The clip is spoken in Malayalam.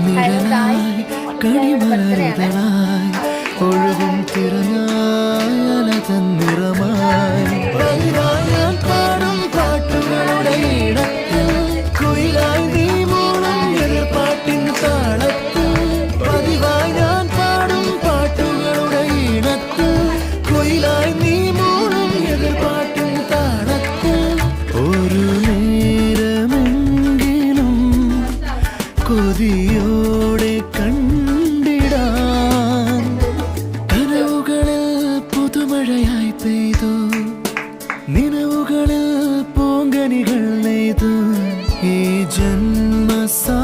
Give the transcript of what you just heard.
നിഴലായി കണിമലരിതളായി ഒഴുകും തിരഞ്ഞാല തന്നിറമായി ഞാൻ പാടും പാട്ടുകളുടെ ഇടത്തിൽ കുയിലായി നീ മൂളും എതിർപ്പാട്ടിൻ താളത്തിൽ പതിവായി ഞാൻ പാടും പാട്ടുകളുടെ ഇടത്തിൽ കുയിലായി നീ മൂളും എതിർപ്പാട്ടിൻ താളത്തിൽ ഒരു നേരമെങ്കിലും കൊതിയോടെ കണ്ടിടാൻ കനവുകളിൽ പുതുമഴയായി പെയ്തു നിലവുകളിൽ പൂങ്കനികൾ നെയ്തു ഈ ജന്മസാ